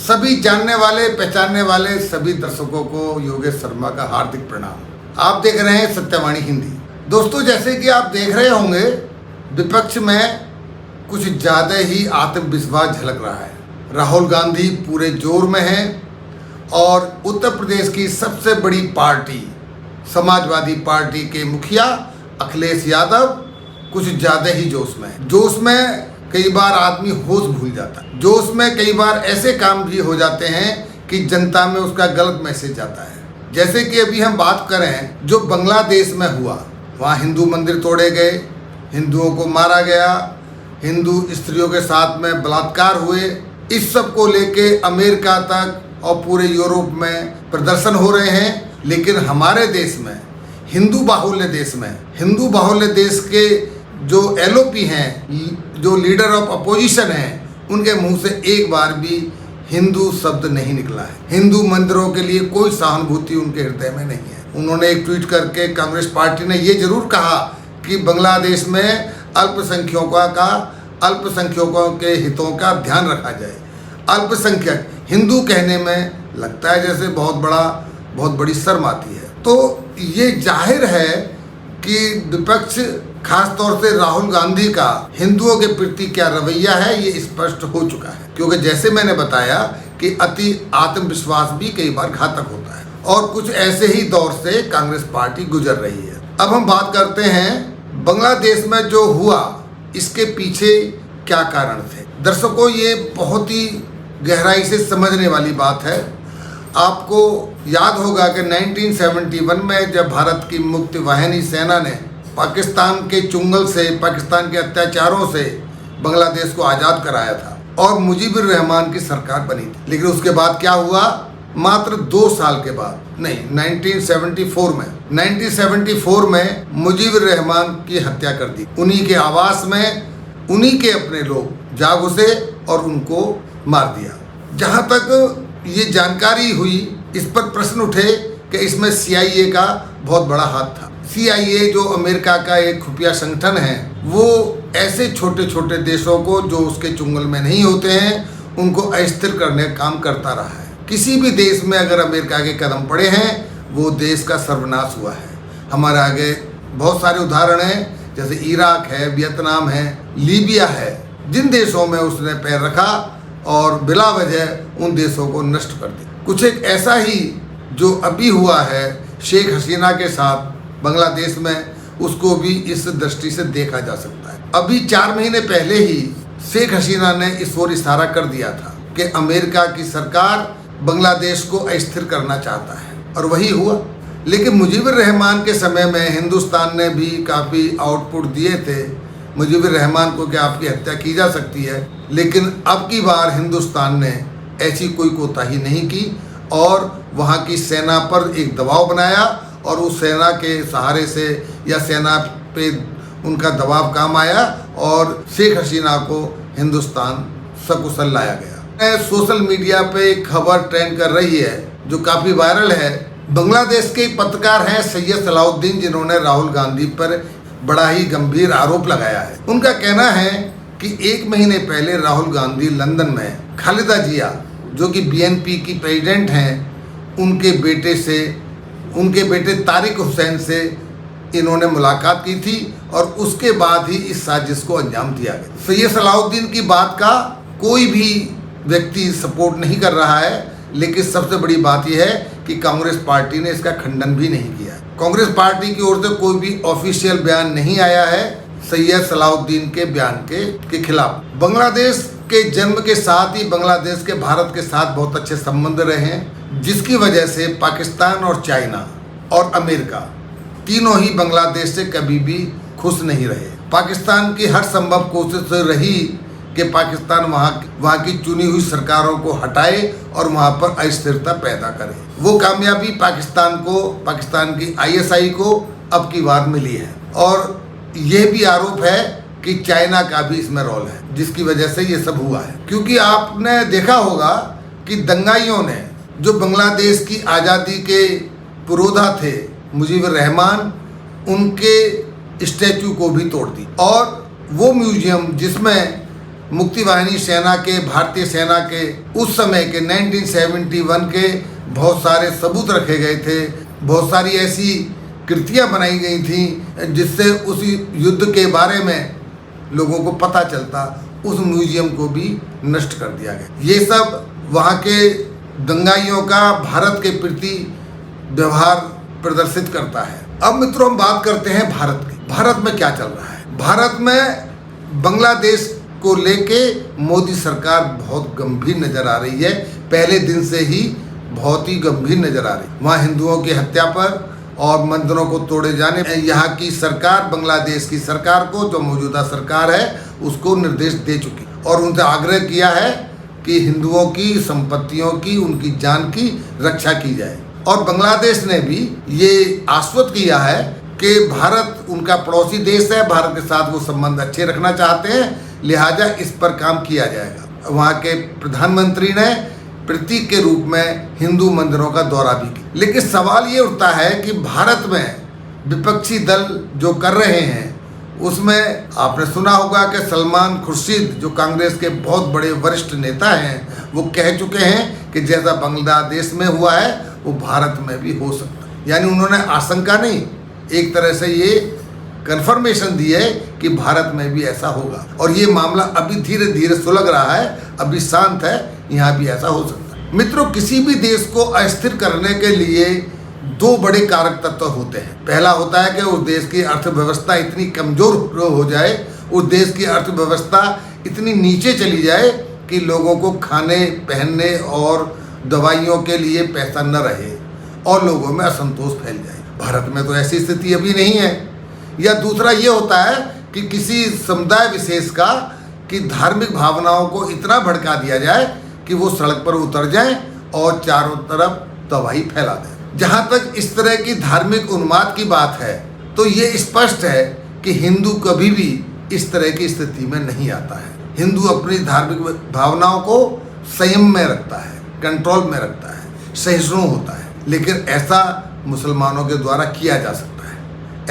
सभी जानने वाले पहचानने वाले सभी दर्शकों को योगेश शर्मा का हार्दिक प्रणाम। आप देख रहे हैं सत्यवाणी हिंदी। दोस्तों, जैसे कि आप देख रहे होंगे, विपक्ष में कुछ ज़्यादा ही आत्मविश्वास झलक रहा है। राहुल गांधी पूरे जोर में हैं और उत्तर प्रदेश की सबसे बड़ी पार्टी समाजवादी पार्टी के मुखिया अखिलेश यादव कुछ ज़्यादा ही जोश में है। जोश में कई बार आदमी होश भूल जाता है। जोश में कई बार ऐसे काम भी हो जाते हैं कि जनता में उसका गलत मैसेज जाता है। जैसे कि अभी हम बात करें जो बांग्लादेश में हुआ, वहाँ हिंदू मंदिर तोड़े गए, हिंदुओं को मारा गया, हिंदू स्त्रियों के साथ में बलात्कार हुए। इस सब को लेके अमेरिका तक और पूरे यूरोप में प्रदर्शन हो रहे हैं। लेकिन हमारे देश में हिंदू बाहुल्य देश के जो एलओपी हैं, जो लीडर ऑफ अपोजिशन हैं, उनके मुंह से एक बार भी हिंदू शब्द नहीं निकला है। हिंदू मंदिरों के लिए कोई सहानुभूति उनके हृदय में नहीं है। उन्होंने एक ट्वीट करके कांग्रेस पार्टी ने ये जरूर कहा कि बांग्लादेश में अल्पसंख्यकों के हितों का ध्यान रखा जाए। अल्पसंख्यक हिंदू कहने में लगता है जैसे बहुत बड़ी शर्म आती है। तो ये जाहिर है कि विपक्ष खास तौर से राहुल गांधी का हिंदुओं के प्रति क्या रवैया है, ये स्पष्ट हो चुका है। क्योंकि जैसे मैंने बताया कि अति आत्मविश्वास भी कई बार घातक होता है और कुछ ऐसे ही दौर से कांग्रेस पार्टी गुजर रही है। अब हम बात करते हैं बांग्लादेश में जो हुआ, इसके पीछे क्या कारण थे। दर्शकों, ये बहुत ही गहराई से समझने वाली बात है। आपको याद होगा कि 1971 में जब भारत की मुक्ति वाहिनी सेना ने पाकिस्तान के चुंगल से, पाकिस्तान के अत्याचारों से बांग्लादेश को आज़ाद कराया था और मुजीबुर रहमान की सरकार बनी थी। लेकिन उसके बाद क्या हुआ, मात्र 2 साल के बाद, नहीं 1974 में मुजीबुर रहमान की हत्या कर दी। उन्हीं के आवास में उन्हीं के अपने लोग जा घुसे और उनको मार दिया। जहाँ तक ये जानकारी हुई, इस पर प्रश्न उठे कि इसमें CIA का बहुत बड़ा हाथ था। CIA जो अमेरिका का एक खुफिया संगठन है, वो ऐसे छोटे छोटे देशों को जो उसके चुंगल में नहीं होते हैं, उनको अस्थिर करने का काम करता रहा है। किसी भी देश में अगर अमेरिका के कदम पड़े हैं, वो देश का सर्वनाश हुआ है। हमारे आगे बहुत सारे उदाहरण हैं, जैसे इराक है, वियतनाम है, लीबिया है। जिन देशों में उसने पैर रखा और बिला वजह उन देशों को नष्ट कर दिया। कुछ एक ऐसा ही जो अभी हुआ है शेख हसीना के साथ बांग्लादेश में, उसको भी इस दृष्टि से देखा जा सकता है। अभी 4 महीने पहले ही शेख हसीना ने इस ओर इशारा कर दिया था कि अमेरिका की सरकार बांग्लादेश को अस्थिर करना चाहता है, और वही हुआ। लेकिन मुजीबुर रहमान के समय में हिंदुस्तान ने भी काफ़ी आउटपुट दिए थे। मुजीबुर रहमान को क्या आपकी हत्या की जा सकती है, लेकिन अब की बार हिंदुस्तान ने ऐसी कोई कोताही नहीं की और वहाँ की सेना पर एक दबाव बनाया और उस सेना के सहारे से या सेना पे उनका दबाव काम आया और शेख हसीना को हिंदुस्तान सकुशल लाया गया। सोशल मीडिया पे एक खबर ट्रेंड कर रही है जो काफ़ी वायरल है। बांग्लादेश के पत्रकार हैं सैयद सलाउद्दीन, जिन्होंने राहुल गांधी पर बड़ा ही गंभीर आरोप लगाया है। उनका कहना है कि 1 महीने पहले राहुल गांधी लंदन में खालिदा जिया, जो कि BNP की प्रेसिडेंट हैं, उनके बेटे तारिक हुसैन से इन्होंने मुलाकात की थी और उसके बाद ही इस साजिश को अंजाम दिया गया। सैयद सलाउद्दीन की बात का कोई भी व्यक्ति सपोर्ट नहीं कर रहा है, लेकिन सबसे बड़ी बात यह है कि कांग्रेस पार्टी ने इसका खंडन भी नहीं किया। कांग्रेस पार्टी की ओर से कोई भी ऑफिशियल बयान नहीं आया है सैयद सलाउद्दीन के बयान के खिलाफ। बांग्लादेश के जन्म के साथ ही बांग्लादेश के भारत के साथ बहुत अच्छे संबंध रहे हैं, जिसकी वजह से पाकिस्तान और चाइना और अमेरिका तीनों ही बांग्लादेश से कभी भी खुश नहीं रहे। पाकिस्तान की हर संभव कोशिश रही कि पाकिस्तान वहाँ की चुनी हुई सरकारों को हटाए और वहाँ पर अस्थिरता पैदा करे। वो कामयाबी पाकिस्तान की ISI को अब की बार मिली है और यह भी आरोप है कि चाइना का भी इसमें रोल है, जिसकी वजह से ये सब हुआ है। क्योंकि आपने देखा होगा कि दंगाइयों ने जो बांग्लादेश की आज़ादी के पुरोधा थे मुजीबुर रहमान, उनके स्टैचू को भी तोड़ दी और वो म्यूजियम जिसमें मुक्ति वाहिनी सेना के, भारतीय सेना के उस समय के 1971 के बहुत सारे सबूत रखे गए थे, बहुत सारी ऐसी कृतियाँ बनाई गई थी जिससे उस युद्ध के बारे में लोगों को पता चलता। उस म्यूजियम को भी नष्ट कर दिया गया। ये सब वहाँ के दंगाइयों का भारत के प्रति व्यवहार प्रदर्शित करता है। अब मित्रों हम बात करते हैं भारत की। भारत में क्या चल रहा है? भारत में बांग्लादेश को लेके मोदी सरकार बहुत गंभीर नजर आ रही है, पहले दिन से ही बहुत ही गंभीर नजर आ रही है। वहाँ हिंदुओं की हत्या पर और मंदिरों को तोड़े जाने, यहाँ की सरकार बांग्लादेश की सरकार को, जो मौजूदा सरकार है, उसको निर्देश दे चुकी और उनसे आग्रह किया है कि हिंदुओं की संपत्तियों की, उनकी जान की रक्षा की जाए। और बांग्लादेश ने भी ये आश्वस्त किया है कि भारत उनका पड़ोसी देश है, भारत के साथ वो संबंध अच्छे रखना चाहते हैं, लिहाजा इस पर काम किया जाएगा। वहाँ के प्रधानमंत्री ने प्रतीक के रूप में हिंदू मंदिरों का दौरा भी किया। लेकिन सवाल ये उठता है कि भारत में विपक्षी दल जो कर रहे हैं उसमें आपने सुना होगा कि सलमान खुर्शीद जो कांग्रेस के बहुत बड़े वरिष्ठ नेता हैं, वो कह चुके हैं कि जैसा बांग्लादेश में हुआ है वो भारत में भी हो सकता है। यानी उन्होंने आशंका नहीं, एक तरह से ये कन्फर्मेशन दी है कि भारत में भी ऐसा होगा। और ये मामला अभी धीरे धीरे सुलग रहा है, अभी शांत है, यहाँ भी ऐसा हो सकता है। मित्रों, किसी भी देश को अस्थिर करने के लिए दो बड़े कारक तत्व होते हैं। पहला होता है कि उस देश की अर्थव्यवस्था इतनी कमजोर हो जाए, उस देश की अर्थव्यवस्था इतनी नीचे चली जाए कि लोगों को खाने, पहनने और दवाइयों के लिए पैसा न रहे और लोगों में असंतोष फैल जाए। भारत में तो ऐसी स्थिति अभी नहीं है। या दूसरा ये होता है कि किसी समुदाय विशेष का कि धार्मिक भावनाओं को इतना भड़का दिया जाए कि वो सड़क पर उतर जाएं और चारों तरफ तबाही फैला दें। जहाँ तक इस तरह की धार्मिक उन्माद की बात है तो ये स्पष्ट है कि हिंदू कभी भी इस तरह की स्थिति में नहीं आता है। हिंदू अपनी धार्मिक भावनाओं को संयम में रखता है, कंट्रोल में रखता है, सहिष्णु होता है। लेकिन ऐसा मुसलमानों के द्वारा किया जा सकता है।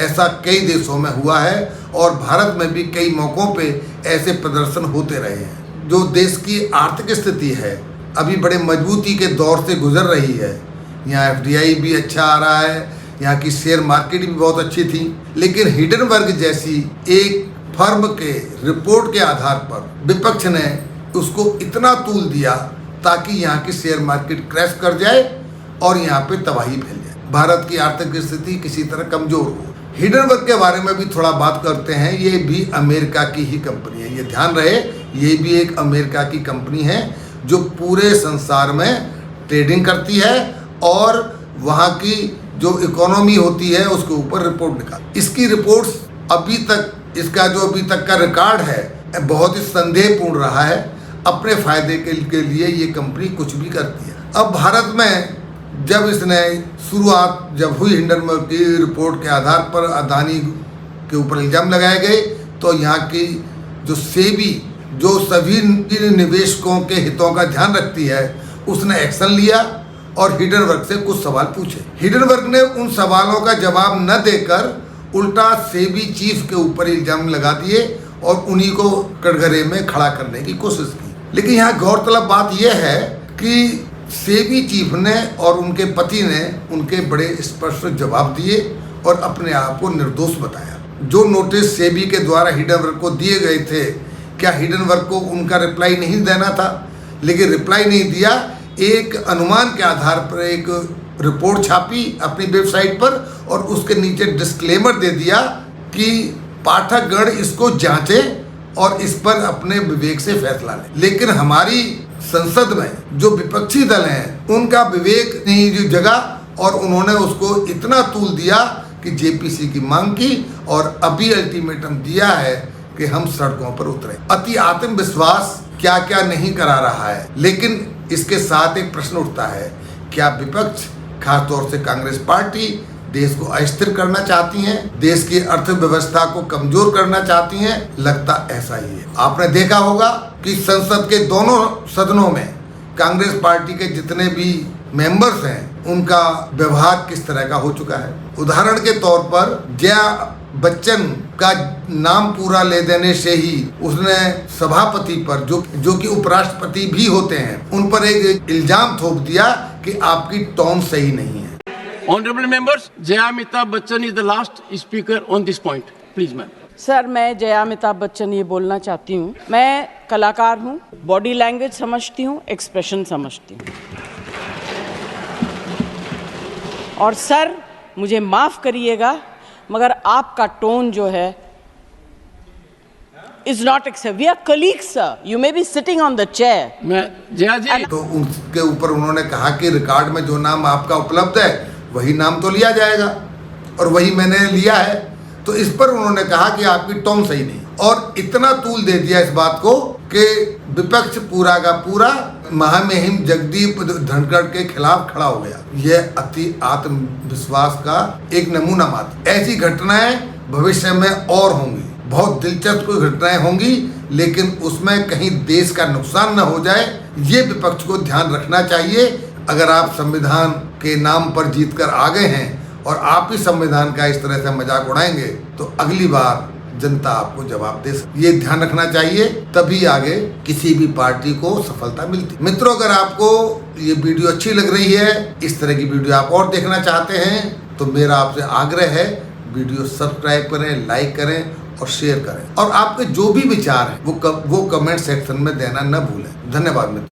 ऐसा कई देशों में हुआ है और भारत में भी कई मौक़ों पे ऐसे प्रदर्शन होते रहे हैं। जो देश की आर्थिक स्थिति है अभी बड़े मजबूती के दौर से गुजर रही है। यहाँ FDI भी अच्छा आ रहा है, यहाँ की शेयर मार्केट भी बहुत अच्छी थी। लेकिन हिडनबर्ग जैसी एक फर्म के रिपोर्ट के आधार पर विपक्ष ने उसको इतना तूल दिया ताकि यहाँ की शेयर मार्केट क्रैश कर जाए और यहाँ पे तबाही फैल जाए, भारत की आर्थिक स्थिति किसी तरह कमज़ोर हो। हिडनबर्ग के बारे में भी थोड़ा बात करते हैं। ये भी अमेरिका की ही कंपनी है, ये ध्यान रहे, ये भी एक अमेरिका की कंपनी है जो पूरे संसार में ट्रेडिंग करती है और वहाँ की जो इकोनॉमी होती है उसके ऊपर रिपोर्ट निकाल। इसकी रिपोर्ट्स अभी तक, इसका जो अभी तक का रिकॉर्ड है बहुत ही संदेहपूर्ण रहा है। अपने फायदे के लिए ये कंपनी कुछ भी करती है। अब भारत में जब इसने शुरुआत जब हुई हिंडनबर्ग की रिपोर्ट के आधार पर अदानी के ऊपर इल्ज़ाम लगाए गए तो यहाँ की जो सेबी जो सभी निवेशकों के हितों का ध्यान रखती है उसने एक्शन लिया और हिडनबर्ग से कुछ सवाल पूछे। हिडनबर्ग ने उन सवालों का जवाब न देकर उल्टा सेबी चीफ के ऊपर इल्ज़ाम लगा दिए और उन्हीं को कटघरे में खड़ा करने की कोशिश की। लेकिन यहाँ गौरतलब बात यह है कि सेबी चीफ ने और उनके पति ने उनके बड़े स्पष्ट जवाब दिए और अपने आप को निर्दोष बताया। जो नोटिस सेबी के द्वारा हिडनबर्ग को दिए गए थे, क्या हिडनबर्ग को उनका रिप्लाई नहीं देना था? लेकिन रिप्लाई नहीं दिया। एक अनुमान के आधार पर एक रिपोर्ट छापी अपनी वेबसाइट पर और उसके नीचे डिस्क्लेमर दे दिया कि पाठकगण इसको जांचें और इस पर अपने विवेक से फैसला लें। लेकिन हमारी संसद में जो विपक्षी दल हैं उनका विवेक नहीं जो जगा और उन्होंने उसको इतना तूल दिया कि जेपीसी की मांग की और अभी अल्टीमेटम दिया है कि हम सड़कों पर उतरे। अति आत्मविश्वास क्या क्या नहीं करा रहा है। लेकिन इसके साथ एक प्रश्न उठता है, क्या विपक्ष खासतौर से कांग्रेस पार्टी देश को अस्थिर करना चाहती हैं, देश की अर्थव्यवस्था को कमजोर करना चाहती हैं? लगता ऐसा ही है। आपने देखा होगा कि संसद के दोनों सदनों में कांग्रेस पार्टी के जितने भी मेंबर्स हैं उनका व्यवहार किस तरह का हो चुका है। उदाहरण के तौर पर जया बच्चन का नाम पूरा ले देने से ही उसने सभापति पर जो कि उपराष्ट्रपति भी होते हैं उन पर एक इल्जाम थोप दिया कि आपकी टोन सही नहीं है। Honorable members, Jaya Amitabh Bachchan is the last speaker on this point. Please, ma'am. Sir, मैं जया अमिताभ बच्चन ये बोलना चाहती हूँ, मैं कलाकार हूँ, बॉडी लैंग्वेज समझती हूँ, एक्सप्रेशन समझती हूँ। और सर, मुझे माफ़ करिएगा मगर आपका टोन जो है is not accept. We are colleagues sir, you may be sitting on the chair. मैं जया जी तो उसके ऊपर उन्होंने कहा कि रिकॉर्ड में जो नाम आपका उपलब्ध है वही नाम तो लिया जाएगा और वही मैंने लिया है। तो इस पर उन्होंने कहा कि आपकी टोन सही नहीं और इतना तूल दे दिया इस बात को कि विपक्ष पूरा का पूरा महामहिम जगदीप धनखड़ के खिलाफ खड़ा हो गया। यह अति आत्मविश्वास का एक नमूना मात्र। ऐसी घटनाएं भविष्य में और होंगी, बहुत दिलचस्प घटनाएं होंगी, लेकिन उसमें कहीं देश का नुकसान न हो जाए, ये विपक्ष को ध्यान रखना चाहिए। अगर आप संविधान के नाम पर जीत कर आ गए हैं और आप ही संविधान का इस तरह से मजाक उड़ाएंगे तो अगली बार जनता आपको जवाब दे सकती। ये ध्यान रखना चाहिए, तभी आगे किसी भी पार्टी को सफलता मिलती। मित्रों, अगर आपको ये वीडियो अच्छी लग रही है, इस तरह की वीडियो आप और देखना चाहते हैं तो मेरा आपसे आग्रह है, वीडियो सब्सक्राइब करें, लाइक करें और शेयर करें और आपके जो भी विचार हैं वो कमेंट सेक्शन में देना न भूलें। धन्यवाद मित्रों।